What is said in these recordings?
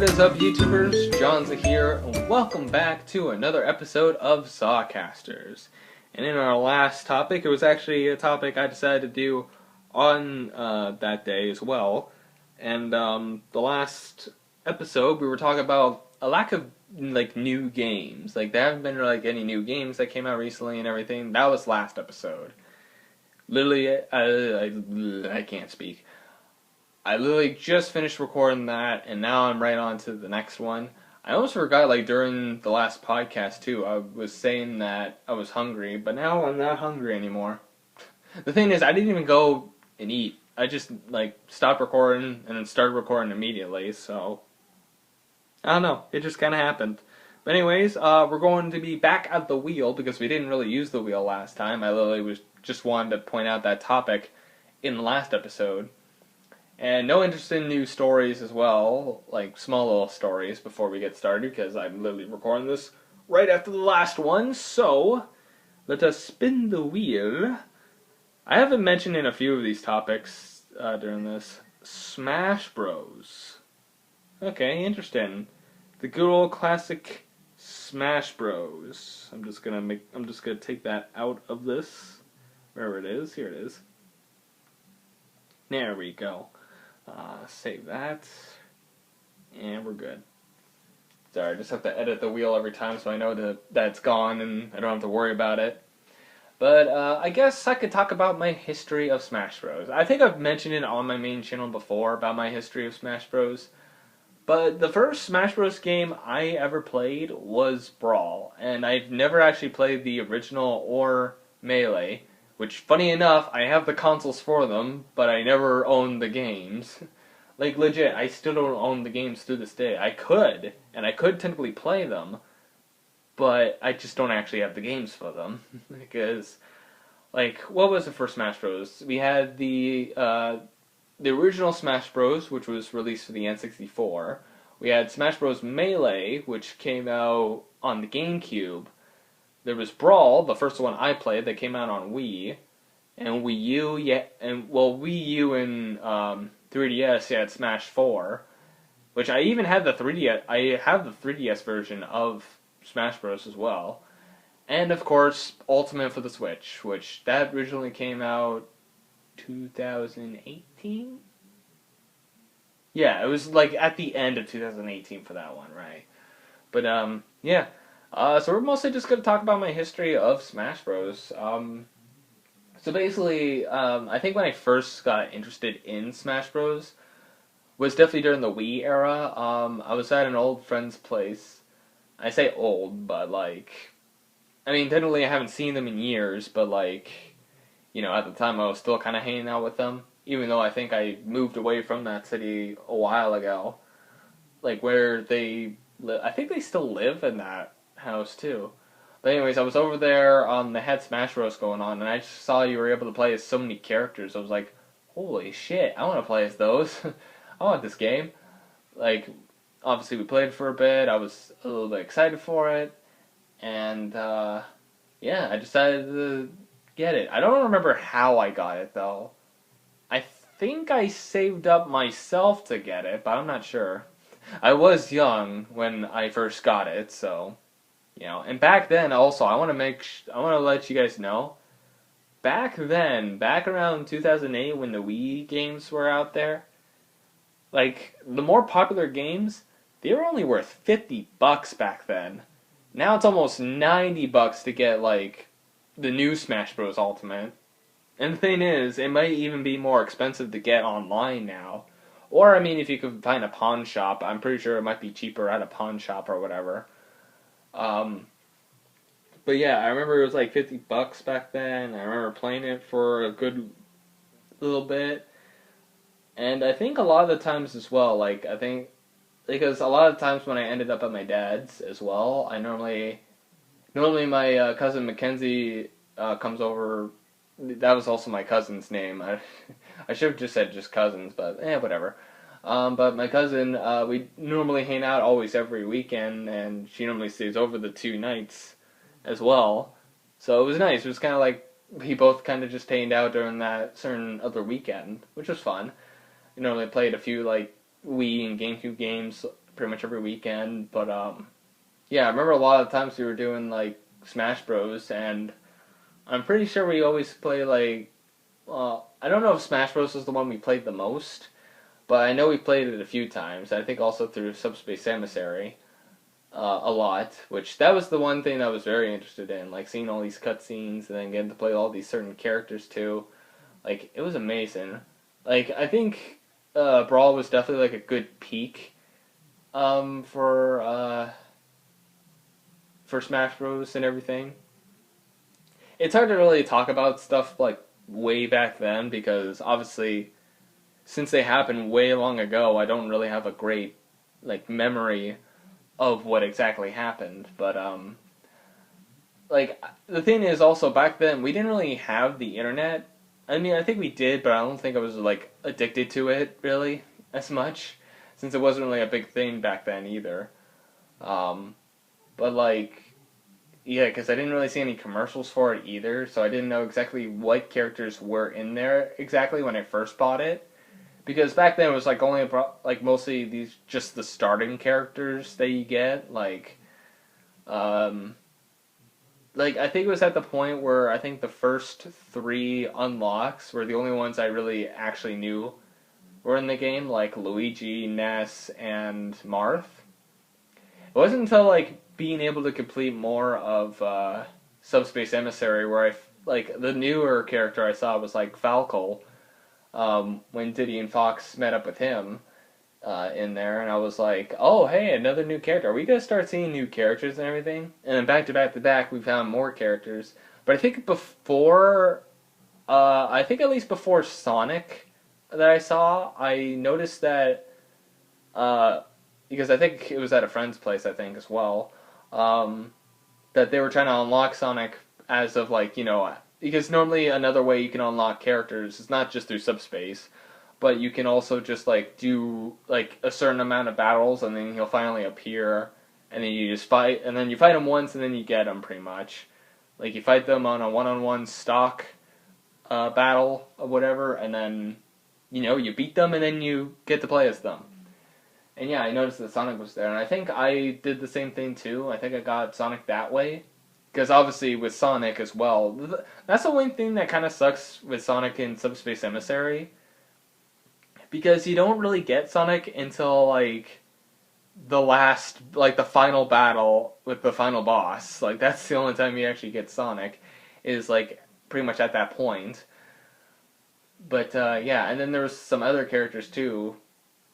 is up, YouTubers? Jonza here, and welcome back to another episode of Sawcasters. And in our last topic, it was actually a topic I decided to do on that day as well. And the last episode, we were talking about a lack of new games. There haven't been any new games that came out recently and everything. That was last episode. Literally, I can't speak. I literally just finished recording that, and now I'm right on to the next one. I almost forgot, during the last podcast, too, I was saying that I was hungry, but now I'm not hungry anymore. The thing is, I didn't even go and eat. I just, stopped recording and then started recording immediately, so I don't know. It just kind of happened. But anyways, we're going to be back at the wheel, because we didn't really use the wheel last time. I literally just wanted to point out that topic in the last episode. And no interesting new stories as well, small little stories before we get started, because I'm literally recording this right after the last one, so let us spin the wheel. I haven't mentioned in a few of these topics during this. Smash Bros. Okay, interesting. The good old classic Smash Bros. I'm just gonna take that out of this. Wherever it is, here it is. There we go. Save that, and we're good. Sorry, I just have to edit the wheel every time so I know that it's gone and I don't have to worry about it. But I guess I could talk about my history of Smash Bros. I think I've mentioned it on my main channel before about my history of Smash Bros. But the first Smash Bros. Game I ever played was Brawl, and I've never actually played the original or Melee. Which, funny enough, I have the consoles for them, but I never owned the games. Legit, I still don't own the games to this day. I could, and I could technically play them, but I just don't actually have the games for them. Because, what was the first Smash Bros? We had the original Smash Bros, which was released for the N64. We had Smash Bros. Melee, which came out on the GameCube. There was Brawl, the first one I played, that came out on Wii, and Wii U, Wii U and 3DS, had Smash 4, which I even had the 3DS. I have the 3DS version of Smash Bros. As well, and of course Ultimate for the Switch, which that originally came out 2018. Yeah, it was at the end of 2018 for that one, right? But yeah. So we're mostly just going to talk about my history of Smash Bros. So basically, I think when I first got interested in Smash Bros. Was definitely during the Wii era. I was at an old friend's place. I say old, but technically I haven't seen them in years, but at the time I was still kind of hanging out with them, even though I think I moved away from that city a while ago. Where they I think they still live in that house too. But anyways, I was over there, they had Smash Bros. Going on, and I just saw you were able to play as so many characters. I was like, holy shit, I want to play as those. I want this game. Obviously we played for a bit, I was a little bit excited for it, and yeah, I decided to get it. I don't remember how I got it though. I think I saved up myself to get it, but I'm not sure. I was young when I first got it, so and back then also, I want to let you guys know, back around 2008 when the Wii games were out there, the more popular games, they were only worth $50 back then. Now it's almost $90 to get the new Smash Bros. Ultimate. And the thing is, it might even be more expensive to get online now. Or, if you could find a pawn shop, I'm pretty sure it might be cheaper at a pawn shop or whatever. But yeah, I remember it was $50 back then. I remember playing it for a good little bit. And I think a lot of the times as well, because a lot of times when I ended up at my dad's as well, I normally my cousin Mackenzie comes over. That was also my cousin's name. I should have just said just cousins, but whatever. But my cousin, we normally hang out always every weekend, and she normally stays over the 2 nights as well. So it was nice. It was kind of we both kind of just hanged out during that certain other weekend, which was fun. We normally played a few Wii and GameCube games pretty much every weekend. But yeah, I remember a lot of times we were doing like Smash Bros. And I'm pretty sure we always play like. I don't know if Smash Bros. Was the one we played the most, but I know we played it a few times. I think also through Subspace Emissary a lot, which that was the one thing I was very interested in, like seeing all these cutscenes and then getting to play all these certain characters too. Like it was amazing. Like I think Brawl was definitely like a good peak for Smash Bros. And everything. It's hard to really talk about stuff like way back then because obviously since they happened way long ago, I don't really have a great like memory of what exactly happened. But like the thing is also back then we didn't really have the internet. I mean, I think we did, but I don't think I was like addicted to it really as much since it wasn't really a big thing back then either. Um, but like yeah, because I didn't really see any commercials for it either, so I didn't know exactly what characters were in there exactly when I first bought it. Because back then it was like only like mostly these just the starting characters that you get um like I think it was at the point where I think the first three unlocks were the only ones I really actually knew were in the game, like Luigi, Ness, and Marth. It wasn't until like being able to complete more of Subspace Emissary where like the newer character I saw was like Falco. When Diddy and Fox met up with him in there, and I was like, "Oh, hey, another new character. Are we gonna start seeing new characters and everything?" And then back to back to back, we found more characters. But I think I think at least before Sonic that I saw, I noticed that uh, because I think it was at a friend's place, I think as well, um, that they were trying to unlock Sonic as of like because normally another way you can unlock characters is not just through subspace, but you can also just like do like a certain amount of battles and then he'll finally appear and then you just fight and then you fight him once and then you get him pretty much. Like you fight them on a one-on-one stock battle or whatever, and then you beat them and then you get to play as them. And yeah, I noticed that Sonic was there, and I think I did the same thing too. I think I got Sonic that way. Because obviously with Sonic as well, that's the one thing that kind of sucks with Sonic in Subspace Emissary. Because you don't really get Sonic until like the final battle with the final boss. Like that's the only time you actually get Sonic, is like pretty much at that point. But yeah, and then there's some other characters too,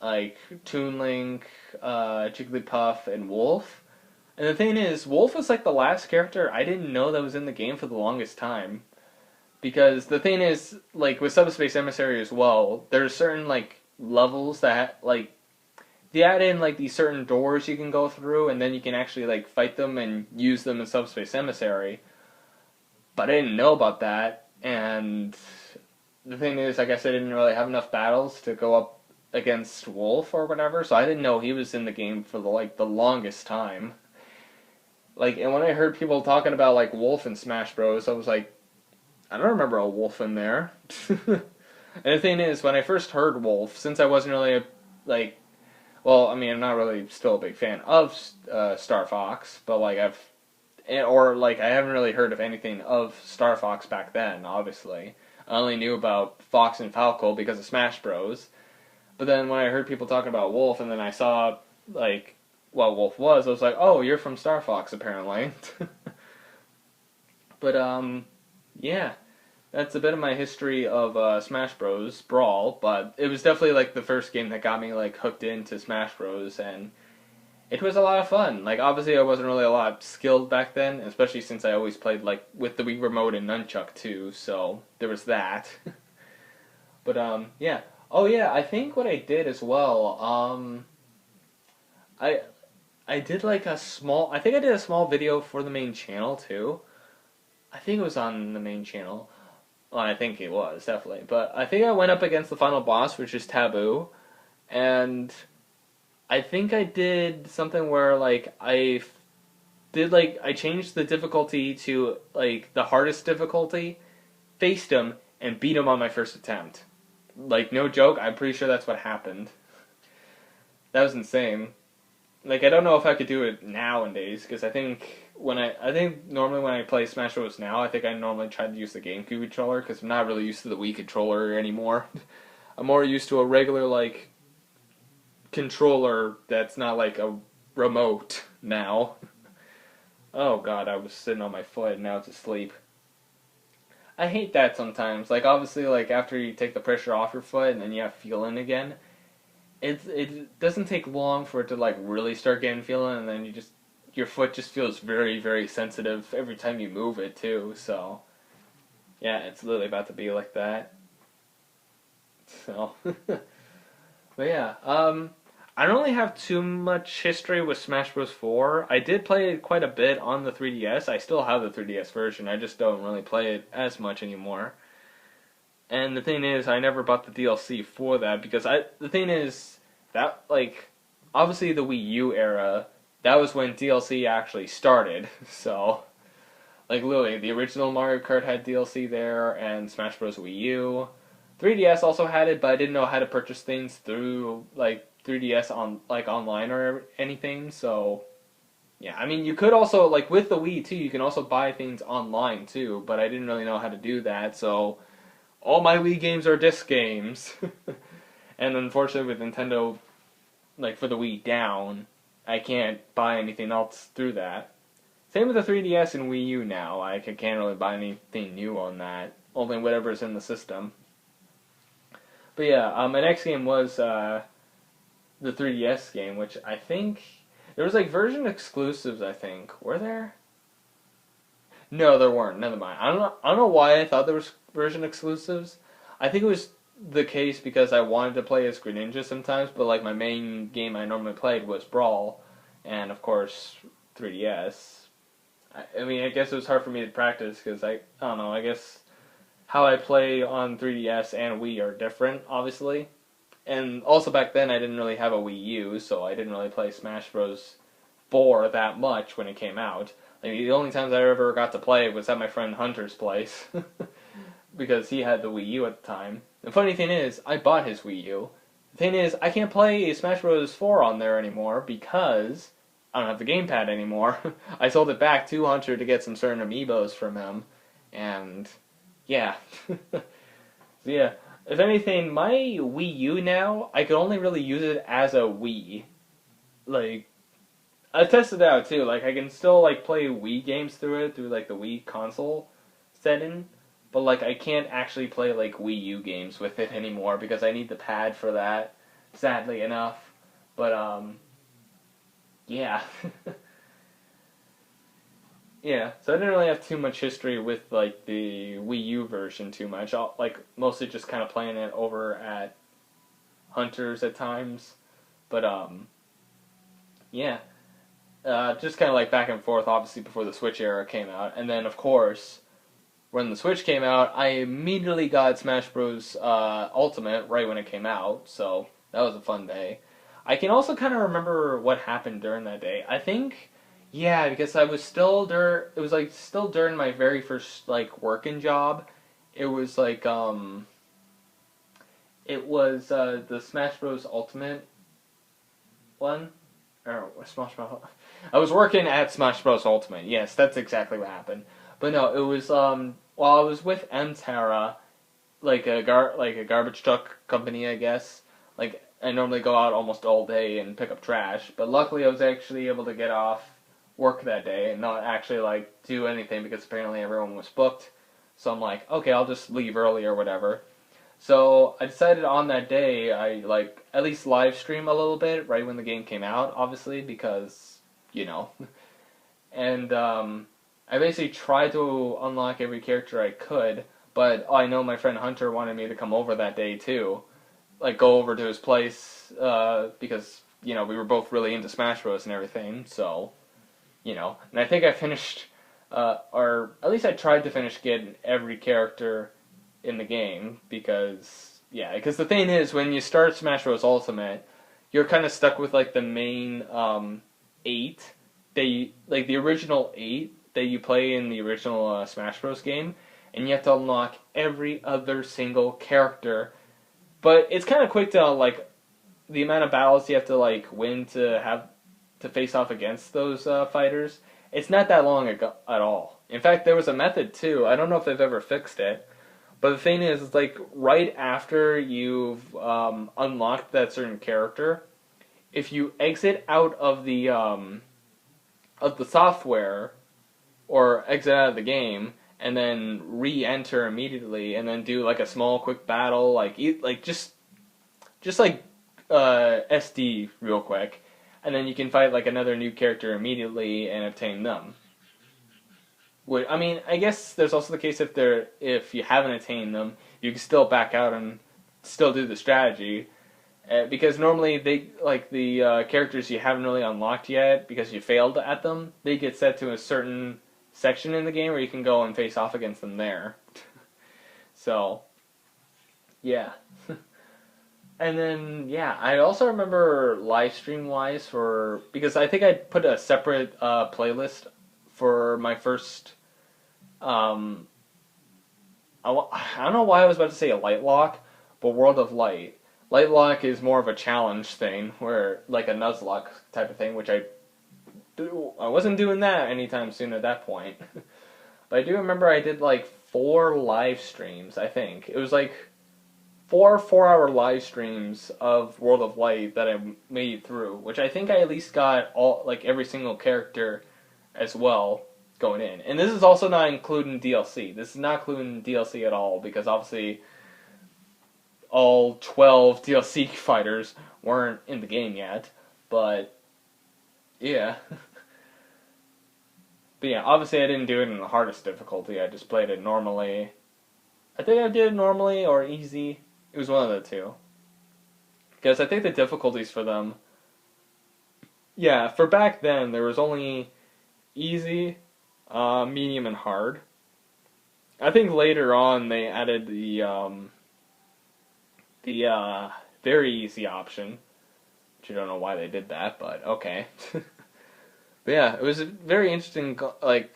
like Toon Link, Jigglypuff, and Wolf. And the thing is, Wolf was like the last character I didn't know that was in the game for the longest time. Because the thing is, like with Subspace Emissary as well, there's certain like levels that like they add in like these certain doors you can go through, and then you can actually like fight them and use them in Subspace Emissary. But I didn't know about that, and the thing is, I guess I didn't really have enough battles to go up against Wolf or whatever, so I didn't know he was in the game for the longest time. Like, and when I heard people talking about like Wolf in Smash Bros, I was like, I don't remember a Wolf in there. And the thing is, when I first heard Wolf, since I wasn't really well, I mean, I'm not really still a big fan of Star Fox, but like I haven't really heard of anything of Star Fox back then. Obviously, I only knew about Fox and Falco because of Smash Bros. But then when I heard people talking about Wolf, and then I saw like what Wolf was, I was like, oh, you're from Star Fox apparently. But yeah, that's a bit of my history of Smash Bros. Brawl, but it was definitely like the first game that got me like hooked into Smash Bros. And it was a lot of fun. Like obviously I wasn't really a lot skilled back then, especially since I always played like with the Wii Remote and Nunchuck too, so there was that. But yeah. Oh yeah, I think what I did as well, I I did like I think I did a small video for the main channel too. I think it was on the main channel. Well, I think it was, definitely. But I think I went up against the final boss, which is Taboo, and I think I did something where like I changed the difficulty to like the hardest difficulty, faced him, and beat him on my first attempt. Like no joke, I'm pretty sure that's what happened. That was insane. like I don't know if I could do it nowadays because I think normally when I play Smash Bros. Now, I think I normally try to use the GameCube controller because I'm not really used to the Wii controller anymore. I'm more used to a regular like controller that's not like a remote now. Oh god, I was sitting on my foot and now it's asleep. I hate that sometimes. Like obviously, like after you take the pressure off your foot and then you have feeling again, it doesn't take long for it to like really start getting feeling, and then your foot just feels very very sensitive every time you move it too. So yeah, it's literally about to be like that. So, but yeah, I don't really have too much history with Smash Bros. 4. I did play it quite a bit on the 3DS. I still have the 3DS version. I just don't really play it as much anymore. And the thing is, I never bought the DLC for that because the thing is that like obviously the Wii U era, that was when DLC actually started. So like literally the original Mario Kart had DLC there and Smash Bros. Wii U. 3DS also had it, but I didn't know how to purchase things through like 3DS on like online or anything. So yeah, I mean you could also like with the Wii too, you can also buy things online too, but I didn't really know how to do that. So all my Wii games are disc games. And unfortunately with Nintendo like for the Wii down, I can't buy anything else through that. Same with the 3DS and Wii U now. Like I can't really buy anything new on that. Only whatever's in the system. But yeah, my next game was the 3DS game, which I think there was like version exclusives. I think were there? No, there weren't. Never mind. I don't know why I thought there was version exclusives. I think it was the case because I wanted to play as Greninja sometimes, but like my main game I normally played was Brawl, and of course 3DS. I mean, I guess it was hard for me to practice because I don't know. I guess how I play on 3DS and Wii are different, obviously. And also back then I didn't really have a Wii U, so I didn't really play Smash Bros. 4 that much when it came out. Like, the only times I ever got to play was at my friend Hunter's place. Because he had the Wii U at the time. The funny thing is, I bought his Wii U. The thing is, I can't play Smash Bros. 4 on there anymore because I don't have the gamepad anymore. I sold it back to Hunter to get some certain amiibos from him. And, yeah. So, yeah. If anything, my Wii U now, I could only really use it as a Wii. Like, I tested it out too. Like, I can still like play Wii games through it through like the Wii console setting, but like I can't actually play like Wii U games with it anymore because I need the pad for that. Sadly enough, but yeah, yeah. So I didn't really have too much history with like the Wii U version too much. I'll like mostly just kind of playing it over at Hunters at times, but yeah. Just kind of like back and forth, obviously, before the Switch era came out. And then, of course, when the Switch came out, I immediately got Smash Bros. Ultimate right when it came out, so that was a fun day. I can also kind of remember what happened during that day. I think, yeah, because I was still it was like still during my very first like working job. It was like it was the Smash Bros. Ultimate one. Or Smash Bros. I was working at Smash Bros. Ultimate. Yes, that's exactly what happened. But no, it was while I was with Mterra, like a garbage truck company, I guess. Like I normally go out almost all day and pick up trash, but luckily I was actually able to get off work that day and not actually like do anything because apparently everyone was booked. So I'm like, okay, I'll just leave early or whatever. So I decided on that day I like at least live stream a little bit right when the game came out, obviously because you know, and I basically tried to unlock every character I could, but I know my friend Hunter wanted me to come over that day too, like go over to his place because you know we were both really into Smash Bros and everything, so you know, and I think I finished or at least I tried to finish getting every character in the game because the thing is when you start Smash Bros Ultimate, you're kind of stuck with like the main eight like the original eight that you play in the original Smash Bros game, and you have to unlock every other single character. But it's kind of quick to like the amount of battles you have to like win to have to face off against those fighters, it's not that long at all. In fact, there was a method too. I don't know if they've ever fixed it, but the thing is, it's like right after you've unlocked that certain character, if you exit out of the software or exit out of the game and then re-enter immediately and then do like a small quick battle, like just like SD real quick, and then you can fight like another new character immediately and obtain them. I mean, I guess there's also the case if you haven't attained them, you can still back out and still do the strategy, because normally they like the characters you haven't really unlocked yet because you failed at them. They get set to a certain section in the game where you can go and face off against them there. So, yeah. And then, yeah, I also remember live stream wise because I think I put a separate playlist for my first. I don't know why I was about to say a light lock, but World of Light. Light lock is more of a challenge thing, where like a Nuzlocke type of thing, which I wasn't doing that anytime soon at that point. But I do remember I did like 4 live streams. I think it was like 4 4-hour live streams of World of Light that I made through, which I think I at least got all like every single character as well going in. And this is also not including DLC. This is not including DLC at all because obviously all 12 DLC fighters weren't in the game yet. But yeah. But yeah, obviously I didn't do it in the hardest difficulty. I just played it normally. I think I did it normally or easy. It was one of the two. Because I think the difficulties for them... Yeah, for back then, there was only easy, medium, and hard. I think later on they added the very easy option. Which I don't know why they did that, but okay. But yeah, it was very interesting, going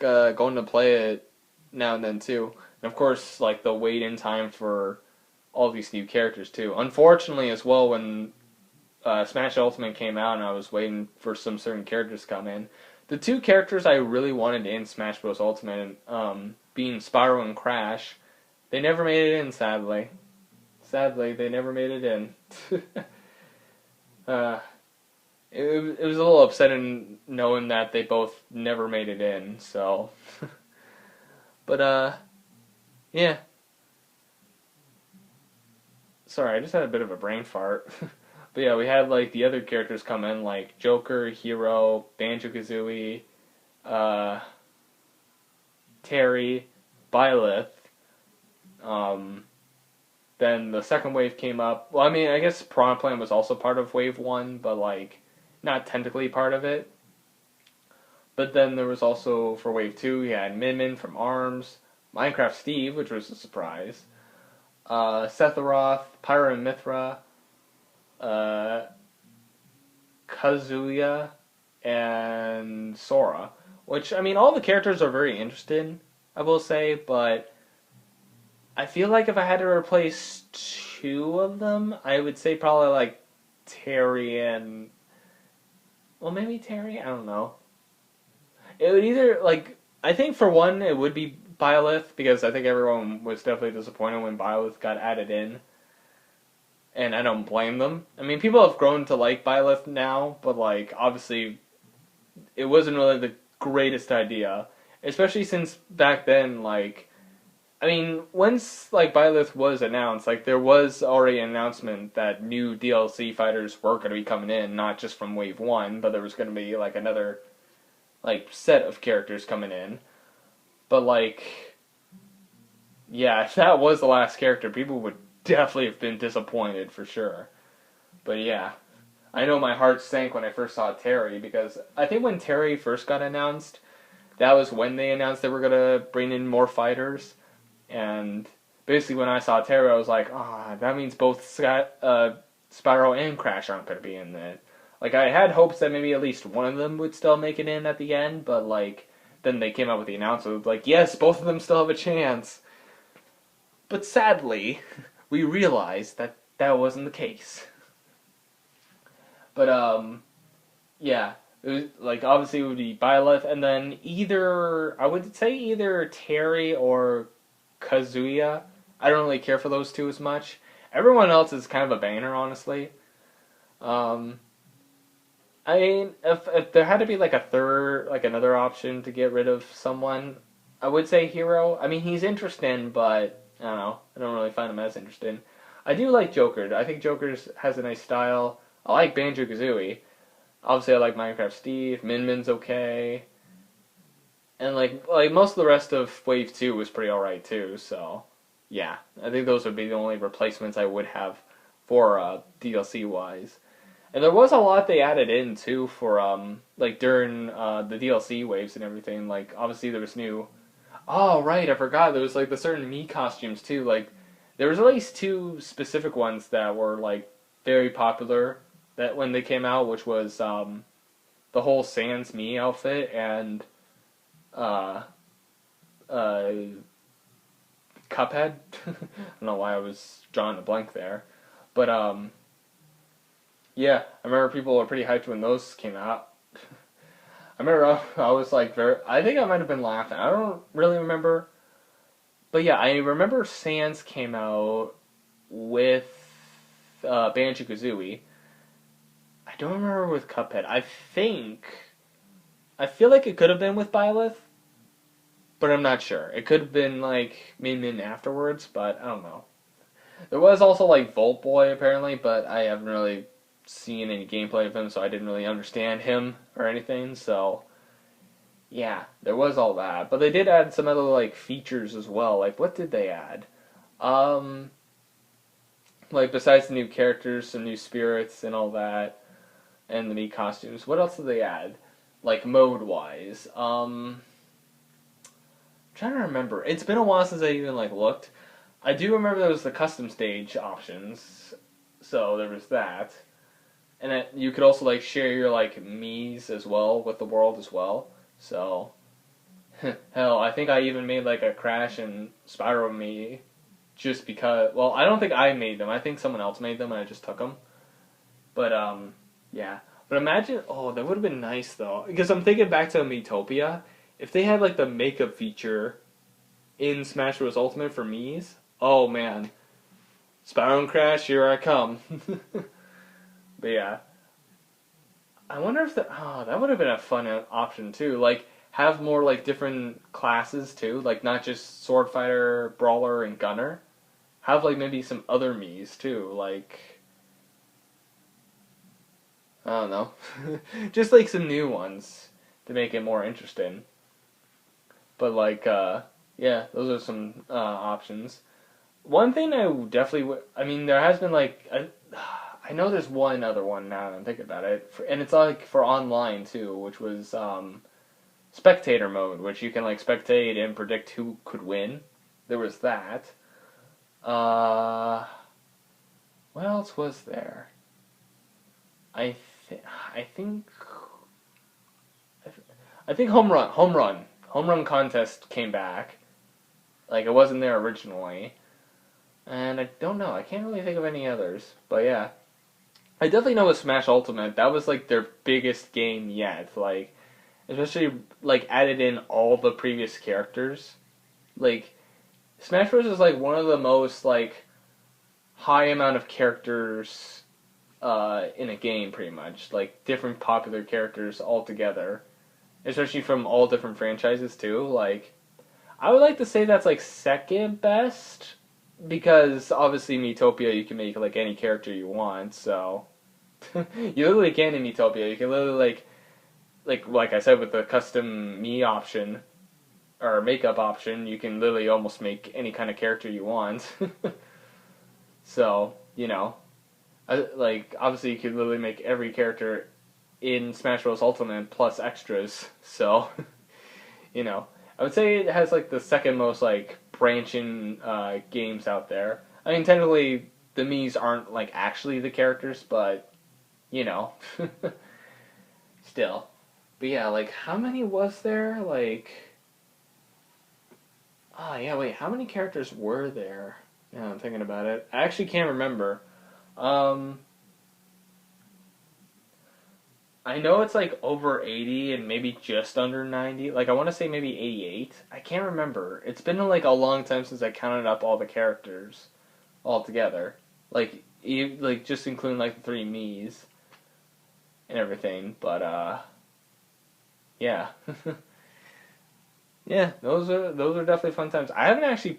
to play it now and then too. And of course, like the wait-in time for all these new characters too. Unfortunately, as well, when Smash Ultimate came out and I was waiting for some certain characters to come in, the 2 characters I really wanted in Smash Bros. Ultimate, being Spyro and Crash, they never made it in. Sadly, they never made it in. It was a little upsetting knowing that they both never made it in, so. But, yeah. Sorry, I just had a bit of a brain fart. But yeah, we had, like, the other characters come in, like Joker, Hero, Banjo-Kazooie, Terry, Byleth. Then the second wave came up. Well, I mean, I guess Piranha Plant was also part of Wave 1, but, like, not technically part of it. But then there was also, for Wave 2, you had Min Min from ARMS, Minecraft Steve, which was a surprise, Sephiroth, Pyra and Mythra, Kazuya, and Sora. Which, I mean, all the characters are very interesting, I will say, but I feel like if I had to replace 2 of them, I would say probably, like, Terry and... Well, maybe Terry? I don't know. It would either, like... I think for one, it would be Byleth, because I think everyone was definitely disappointed when Byleth got added in. And I don't blame them. I mean, people have grown to like Byleth now, but, like, obviously, it wasn't really the greatest idea. Especially since back then, like... I mean, once, like, Byleth was announced, like, there was already an announcement that new DLC fighters were going to be coming in, not just from Wave 1, but there was going to be, like, another, like, set of characters coming in. But, like, yeah, if that was the last character, people would definitely have been disappointed, for sure. But, yeah, I know my heart sank when I first saw Terry, because I think when Terry first got announced, that was when they announced they were going to bring in more fighters. And basically when I saw Terry, I was like, that means both Spyro and Crash aren't going to be in it. Like, I had hopes that maybe at least one of them would still make it in at the end, but, like, then they came out with the announcement, like, yes, both of them still have a chance. But sadly, we realized that that wasn't the case. But, yeah, It was, like, obviously it would be Byleth, and then either I would say either Terry or Kazuya. I don't really care for those two as much. Everyone else is kind of a banner, honestly. Um, I mean, if there had to be like a third, like another option to get rid of someone, I would say Hero. I mean, he's interesting, but I don't know. I don't really find him as interesting. I do like Joker. I think Joker has a nice style. I like Banjo Kazooie. Obviously, I like Minecraft Steve. Min Min's okay, and like most of the rest of Wave 2 was pretty alright too. So yeah, I think those would be the only replacements I would have for DLC wise. And there was a lot they added in too for like during the DLC waves and everything. Like obviously there was new. Oh right, I forgot there was like the certain Mii costumes too. Like there was at least two specific ones that were like very popular that when they came out, which was the whole Sans Mii outfit and uh uh Cuphead. I don't know why I was drawing a blank there, but yeah, I remember people were pretty hyped when those came out. I remember I was like very. I think I might have been laughing. I don't really remember, but yeah, I remember Sans came out with Banjo Kazooie. I don't remember with Cuphead. I feel like it could have been with Byleth, but I'm not sure. It could have been like Min Min afterwards, but I don't know. There was also like Volt Boy apparently, but I haven't really seen any gameplay of him, so I didn't really understand him or anything. So yeah, there was all that, but they did add some other like features as well. Like what did they add? Um, like besides the new characters, some new spirits and all that, and the new costumes. What else did they add? Like mode wise. I'm trying to remember. It's been a while since I even like looked. I do remember there was the custom stage options, so there was that. And you could also like share your like Mii's as well with the world as well. So hell, I think I even made like a Crash and Spyro Mii just because. Well, I don't think I made them. I think someone else made them, and I just took them. But yeah. But imagine, oh, that would have been nice though, because I'm thinking back to Miitopia. If they had like the makeup feature in Smash Bros. Ultimate for Mii's, oh man, Spyro and Crash, here I come. But yeah, I wonder if that would have been a fun option too. Like have more like different classes too, like not just sword fighter, brawler, and gunner. Have like maybe some other Mii's too, like I don't know, just like some new ones to make it more interesting. But like yeah, those are some options. One thing I definitely I mean, there has been like I know there's one other one now that I'm thinking about it, and it's like for online too, which was spectator mode, which you can like spectate and predict who could win. There was that. Uh, what else was there? I th- I think I think home run contest came back. Like it wasn't there originally, and I don't know. I can't really think of any others, but yeah. I definitely know with Smash Ultimate, that was like their biggest game yet. Like, especially like added in all the previous characters. Like, Smash Bros is like one of the most like high amount of characters in a game, pretty much. Like different popular characters all together, especially from all different franchises too. Like, I would like to say that's like second best because obviously Miitopia you can make like any character you want, so you literally can in Miitopia. You can literally like I said with the custom Mii option or makeup option, you can literally almost make any kind of character you want. So, you know, like obviously you can literally make every character in Smash Bros Ultimate plus extras. So, you know, I would say it has like the second most like branching games out there. I mean, technically the Mii's aren't like actually the characters, but you know, still. But yeah, like how many was there? Like, yeah, wait, how many characters were there? Yeah, I'm thinking about it. I actually can't remember. Um, I know it's like over 80 and maybe just under 90. Like I want to say maybe 88. I can't remember. It's been like a long time since I counted up all the characters all together. Like just including like the three Mii's and everything. But yeah. Yeah, those are definitely fun times. I haven't actually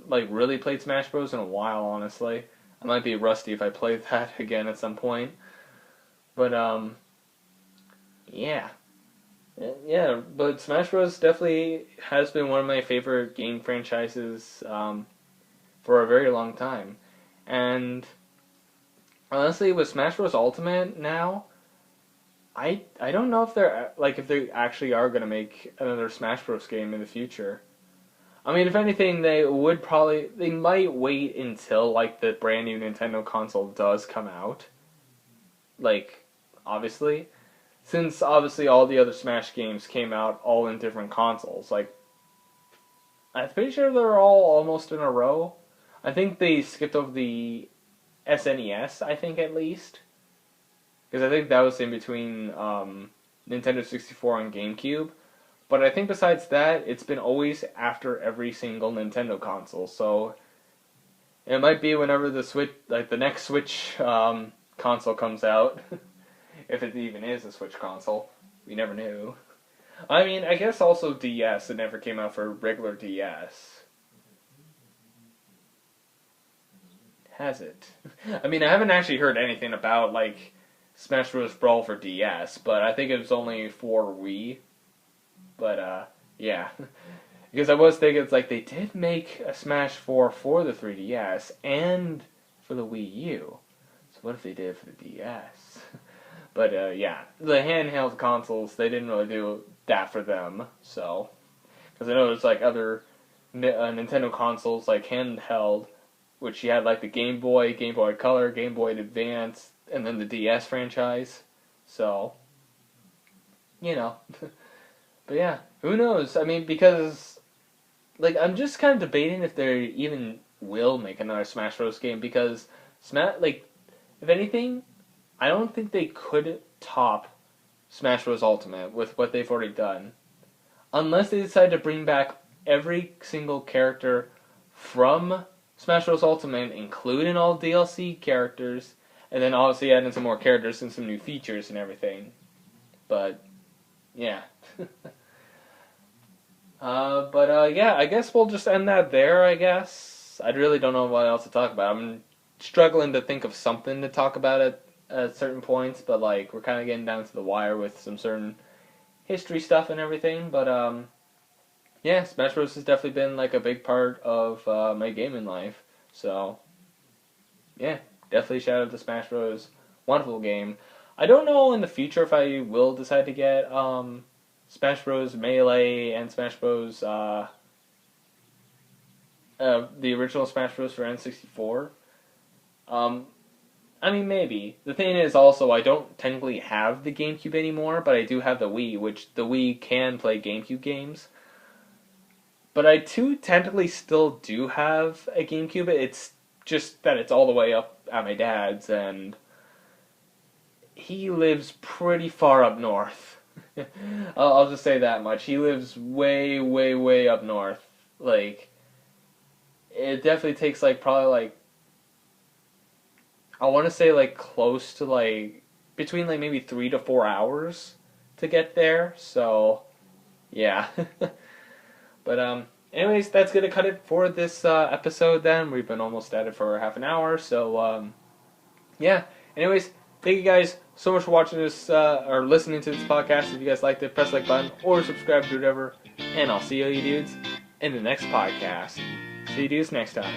really played Smash Bros in a while, honestly. I might be rusty if I play that again at some point. But yeah. Yeah, but Smash Bros. Definitely has been one of my favorite game franchises for a very long time. And honestly, with Smash Bros. Ultimate now, I don't know if they actually are gonna make another Smash Bros. Game in the future. I mean, if anything, they might wait until like the brand new Nintendo console does come out. Like, obviously, since obviously all the other Smash games came out all in different consoles. Like, I'm pretty sure they're all almost in a row. I think they skipped over the SNES, I think at least. Because I think that was in between Nintendo 64 and GameCube. But I think besides that, it's been always after every single Nintendo console. So it might be whenever the next Switch console comes out, if it even is a Switch console. We never knew. I mean, I guess also DS. It never came out for regular DS. Has it? I mean, I haven't actually heard anything about like Smash Bros. Brawl for DS, but I think it was only for Wii. But yeah, because I was thinking it's like they did make a Smash 4 for the 3DS and for the Wii U. So what if they did it for the DS? But yeah, the handheld consoles, they didn't really do that for them. So because I know there's like other Nintendo consoles like handheld, which you had like the Game Boy, Game Boy Color, Game Boy Advance, and then the DS franchise. So, you know. But yeah, who knows? I mean, because, like, I'm just kind of debating if they even will make another Smash Bros. Game, because, if anything, I don't think they could top Smash Bros. Ultimate with what they've already done. Unless they decide to bring back every single character from Smash Bros. Ultimate, including all DLC characters, and then obviously add in some more characters and some new features and everything. But, yeah. Yeah, I guess we'll just end that there, I guess. I really don't know what else to talk about. I'm struggling to think of something to talk about at certain points, but, like, we're kind of getting down to the wire with some certain history stuff and everything, but, yeah, Smash Bros. Has definitely been, like, a big part of my gaming life, so, yeah, definitely shout out to Smash Bros. Wonderful game. I don't know in the future if I will decide to get, Smash Bros. Melee and Smash Bros. The original Smash Bros. For N64. I mean, maybe. The thing is also, I don't technically have the GameCube anymore, but I do have the Wii, which the Wii can play GameCube games. But I too technically still do have a GameCube. It's just that it's all the way up at my dad's, and he lives pretty far up north. I'll just say that much. He lives way, way, way up north. Like, it definitely takes, like, probably, like, I want to say, like, close to, like, between, like, maybe 3 to 4 hours to get there. So, yeah. But, anyways, that's going to cut it for this episode then. We've been almost at it for half an hour. So, yeah. Anyways, thank you guys so much for watching this, or listening to this podcast. If you guys liked it, press the like button or subscribe to whatever. And I'll see you dudes in the next podcast. See you dudes next time.